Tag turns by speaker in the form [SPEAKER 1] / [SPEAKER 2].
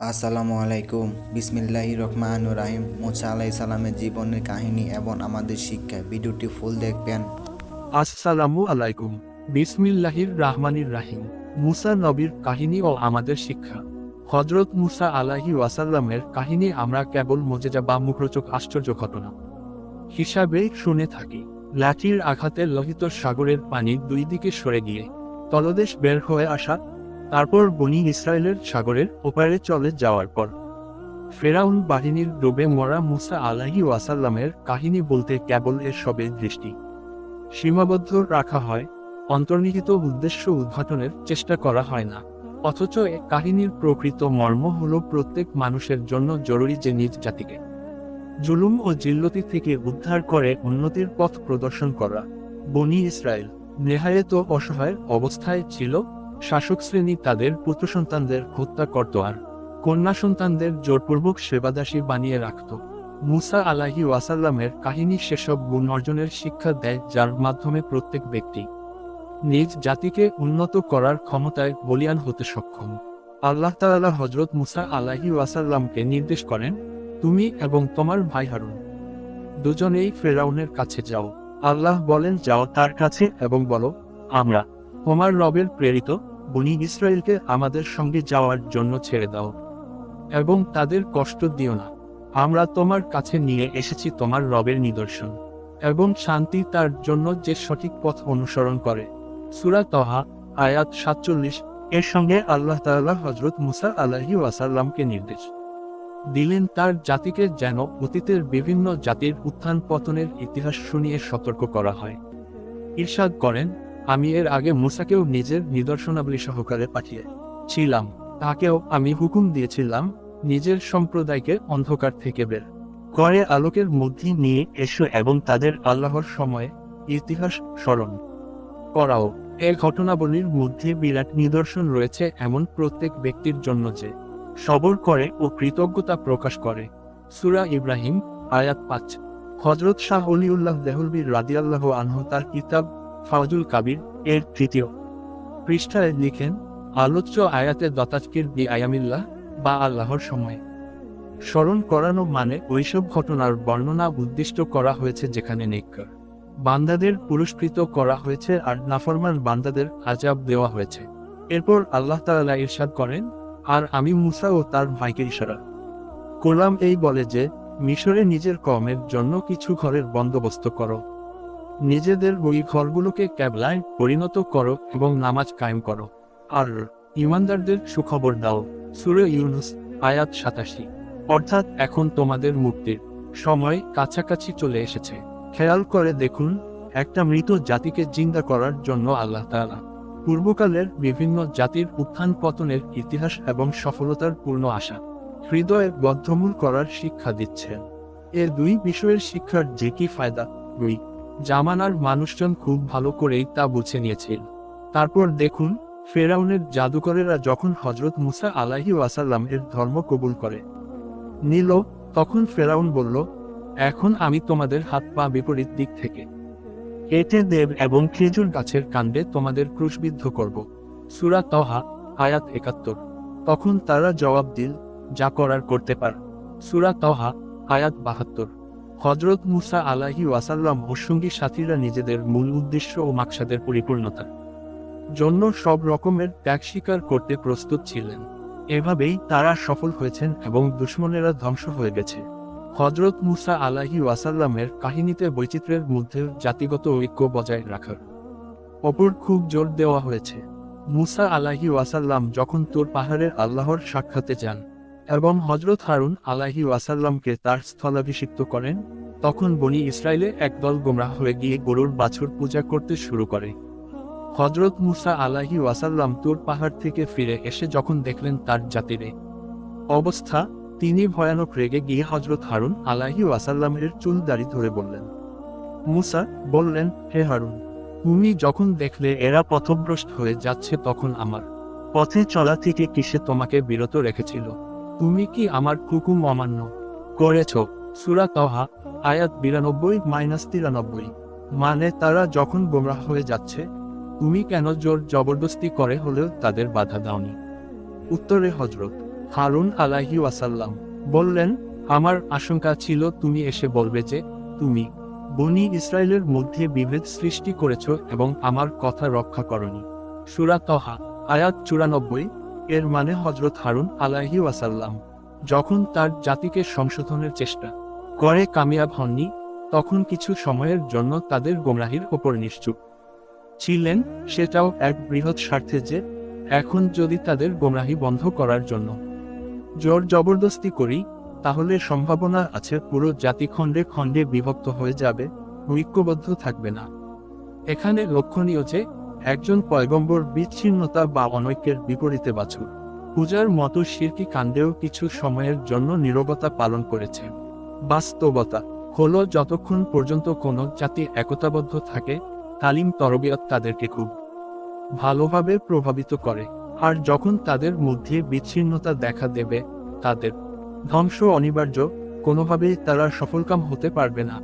[SPEAKER 1] আসসালামু আলাইকুম। বিসমিল্লাহির রহমানির রহিম। মুসা আলাইহিস সালামের জীবনের কাহিনী এবং আমাদের শিক্ষা। ভিডিওটি ফুল দেখবেন।
[SPEAKER 2] আসসালামু আলাইকুম। বিসমিল্লাহির রাহমানির রাহিম। মুসা নবীর কাহিনী ও আমাদের শিক্ষা। হজরত মুসা আলাইহি ওয়াসাল্লামের কাহিনী আমরা কেবল মোজেজা বা মুখরোচক আশ্চর্য ঘটনা হিসাবেই শুনে থাকি। লাঠির আঘাতে লোহিত সাগরের পানি দুই দিকে সরে গিয়ে তলদেশ বের হয়ে আসা, তারপর বনি ইসরায়েলের সাগরের ওপারে চলে যাওয়ার পর ফেরাউন বাহিনীর ডুবে মরা মুসা আলাইহি ওয়াসাল্লামের কাহিনী বলতে কেবল এর সবে দৃষ্টি সীমাবদ্ধ রাখা হয়, অন্তর্নিহিত উদ্দেশ্য উদ্ঘাটনের চেষ্টা করা হয় না। অথচ এ কাহিনীর প্রকৃত মর্ম হল প্রত্যেক মানুষের জন্য জরুরি যে নিজ জাতিকে জুলুম ও জিল্লতি থেকে উদ্ধার করে উন্নতির পথ প্রদর্শন করা। বনি ইসরায়েল নেহায়েত অসহায় অবস্থায় ছিল। শাসক শ্রেণী তাদের পুত্র সন্তানদের হত্যা করত আর কন্যা সন্তানদের জোরপূর্বক সেবাদাসী বানিয়ে রাখত। মুসা আলাইহি ওয়াসাল্লামের কাহিনী সেসব গুণ অর্জনের শিক্ষা দেয় যার মাধ্যমে প্রত্যেক ব্যক্তি নিজ জাতিকে উন্নত করার ক্ষমতায় বলীয়ান হতে সক্ষম। আল্লাহ তাআলা হযরত মুসা আলাইহি ওয়াসাল্লামকে নির্দেশ করেন, তুমি এবং তোমার ভাই হারুন দুজনেই ফেরাউনের কাছে যাও। আল্লাহ বলেন, যাও তার কাছে এবং বলো, আমরা তোমার রবের প্রেরিত, বনি ইসরায়েলকে আমাদের সঙ্গে যাওয়ার জন্য ছেড়ে দাও এবং তাদের কষ্ট দিও না। আমরা তোমার কাছে নিয়ে এসেছি তোমার রবের নিদর্শন এবং শান্তি তার জন্য যে সঠিক পথ অনুসরণ করে। সূরা তহা আয়াত 47। এর সঙ্গে আল্লাহ তাআলা হযরত মুসা আলাইহি ওয়াসাল্লামকে নির্দেশ দিলেন তার জাতিকে যেন অতীতের বিভিন্ন জাতির উত্থান পতনের ইতিহাস শুনিয়ে সতর্ক করা হয়। ইরশাদ করেন, আমি এর আগে মুসাকেও নিজের নিদর্শনাবলী সহকারে পাঠিয়েছিলাম। তাকেও আমি হুকুম দিয়েছিলাম, নিজের সম্প্রদায়কে অন্ধকার থেকে বের করে আলোকের মধ্যে নিয়ে এসো এবং তাদের আল্লাহর সময়ে ইতিহাস স্মরণ করাও। এ ঘটনাবলীর মধ্যে বিরাট নিদর্শন রয়েছে এমন প্রত্যেক ব্যক্তির জন্য যে সবর করে ও কৃতজ্ঞতা প্রকাশ করে। সূরা ইব্রাহিম আয়াত 5। হযরত শাহ ওলিউল্লাহ দেহলভী রাদিয়াল্লাহু আনহু তার কিতাব ফাওজুল কাবির এর 3য় পৃষ্ঠায় লিখেন, আলোচ্য আয়াতে দতাজকির বি আয়ামিল্লাহ বা আল্লাহর সময় স্মরণ করানো মানে ওইসব ঘটনার বর্ণনা উদ্দিষ্ট করা হয়েছে যেখানে নেককার বান্দাদের পুরস্কৃত করা হয়েছে আর নাফরমান বান্দাদের আযাব দেওয়া হয়েছে। এরপর আল্লাহ তাআলা ইরশাদ করেন, আর আমি মুসা ও তার ভাইকে ইশারা করলাম এই বলে যে, মিশরে নিজের কওমের জন্য কিছু ঘরের বন্দোবস্ত করো, নিজেদের ওই ঘরগুলোকে ক্যাবলায় পরিণত করো এবং নামাজ কায়েম করো, আর ঈমানদারদের সুখবর দাও। সূরা ইউনূস আয়াত 87। অর্থাৎ এখন তোমাদের মুক্তির সময় কাছাকাছি চলে এসেছে। খেয়াল করে দেখুন, একটা মৃত জাতিকে জিন্দা করার জন্য আল্লাহ তাআলা পূর্বকালের বিভিন্ন জাতির উত্থান পতনের ইতিহাস এবং সফলতার পূর্ণ আশা হৃদয়ে বদ্ধমূল করার শিক্ষা দিচ্ছেন। এ দুই বিষয়ের শিক্ষার যে কি ফায়দা, দুই জামানার মানুষজন খুব ভালো করেই তা বুঝে নিয়েছিল। তারপর দেখুন, ফেরাউনের জাদুকরেরা যখন হযরত মুসা আলাইহি ওয়াসাল্লাম এর ধর্ম কবুল করে নিল, তখন ফেরাউন বলল, এখন আমি তোমাদের হাত পা বিপরীত দিক থেকে কেটে দেব এবং খেজুর গাছের কাণ্ডে তোমাদের ক্রুশবিদ্ধ করব। সূরা তহা আয়াত 71। তখন তারা জবাব দিল, যা করার করতে পার। সূরা তহা আয়াত 72। হযরত মুসা আলাইহি ওয়াসাল্লাম ও সঙ্গী সাথীরা নিজেদের মূল উদ্দেশ্য ও মাকসাদের পরিপূর্ণতার জন্য সব রকমের ত্যাগ স্বীকার করতে প্রস্তুত ছিলেন। এভাবেই তারা সফল হয়েছেন এবং দুশমনেরা ধ্বংস হয়ে গেছে। হযরত মুসা আলাইহি ওয়াসাল্লামের কাহিনীতে বৈচিত্র্যের মধ্যে জাতিগত ঐক্য বজায় রাখার ওপর খুব জোর দেওয়া হয়েছে। মুসা আলাইহি ওয়াসাল্লাম যখন তুর পাহাড়ের আল্লাহর সাক্ষাতে যান এবং হযরত হারুন আলাইহি ওয়াসাল্লামকে তার স্থলাভিষিক্ত করেন, তখন বনি ইসরায়েলে একদল গোমরাহ হয়ে গিয়ে গরুর বাছুর পূজা করতে শুরু করে। হযরত মুসা আলাইহি ওয়াসাল্লাম তুর পাহাড় থেকে ফিরে এসে যখন দেখলেন তার জাতির এই অবস্থা, তিনি ভয়ানক রেগে গিয়ে হযরত হারুন আলাইহি ওয়াসাল্লামের চুল দাড়ি ধরে বললেন। মুসা বললেন, হে হারুন, তুমি যখন দেখলে এরা পথভ্রষ্ট হয়ে যাচ্ছে তখন আমার পথে চলা থেকে কিসে তোমাকে বিরত রেখেছিল? তুমি কি আমার হুকুম অমান্য করেছ? সূরা তহা আয়াত 92-93। মানে তারা যখন গোমরাহ হয়ে যাচ্ছে, তুমি কেন জোর জবরদস্তি করে হলেও তাদের বাধা দাওনি? উত্তরে হযরত হারুন আলাইহি ওয়াসাল্লাম বললেন, আমার আশঙ্কা ছিল তুমি এসে বলবে যে তুমি বনি ইসরায়েলের মধ্যে বিভেদ সৃষ্টি করেছ এবং আমার কথা রক্ষা করনি। সূরা তহা আয়াত 94। এর মানে হযরত হারুন আলাইহি ওয়াসাল্লাম যখন তার জাতিকে সংশোধনের চেষ্টা করে কামিয়াব হননি, তখন কিছু সময়ের জন্য তাদের গোমরাহির ওপর নিশ্চুপ ছিলেন, সেটাও এক বৃহৎ স্বার্থে যে এখন যদি তাদের গোমরাহি বন্ধ করার জন্য জোর জবরদস্তি করি, তাহলে সম্ভাবনা আছে পুরো জাতি খণ্ডে খণ্ডে বিভক্ত হয়ে যাবে, ঐক্যবদ্ধ থাকবে না। এখানে লক্ষণীয় যে একজন পয়গম্বর বিচ্ছিন্নতা বা অনৈক্যের বিপরীতে বাছুর পূজার মতো শিরকি কাণ্ডেও কিছু সময়ের জন্য নীরবতা পালন করেছে। বাস্তবতা হলো যতক্ষণ পর্যন্ত কোনো জাতি একতাবদ্ধ থাকে, তালিম তরবিয়ত তাদেরকে খুব ভালোভাবে প্রভাবিত করে। আর যখন তাদের মধ্যে বিচ্ছিন্নতা দেখা দেবে, তাদের ধ্বংস অনিবার্য, কোনোভাবেই তারা সফলকাম হতে পারবে না।